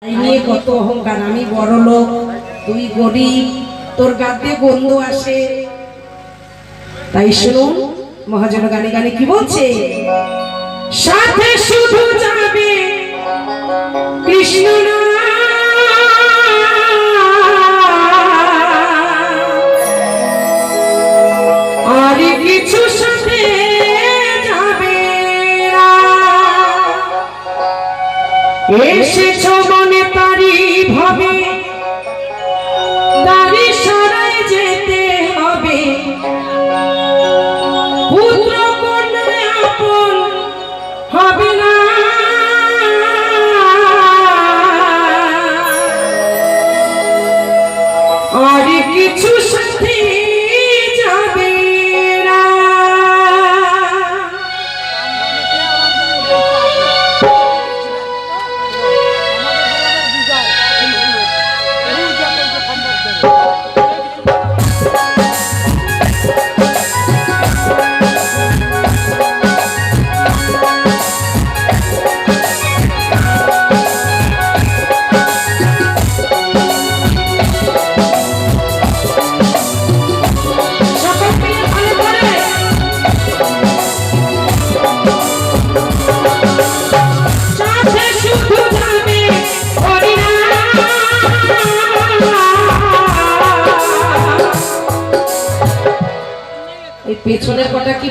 নিয়ে কত অহংকার, আমি বড় লোক তুই গরিব, তোর গাতে গন্ধ আসে। তাই শুনুন মহাজন গানে গানে কি বলছে, সাথে শুধু যাবে কৃষ্ণ আর কিছু সাথে যাবে না। এসেছ মনে তারি ভাবে তারি সরাই যেতে হবে, পুত্র কন্যা আপন হবে না। আর কিছু সাথে যাবে না। পেছনের কটা কি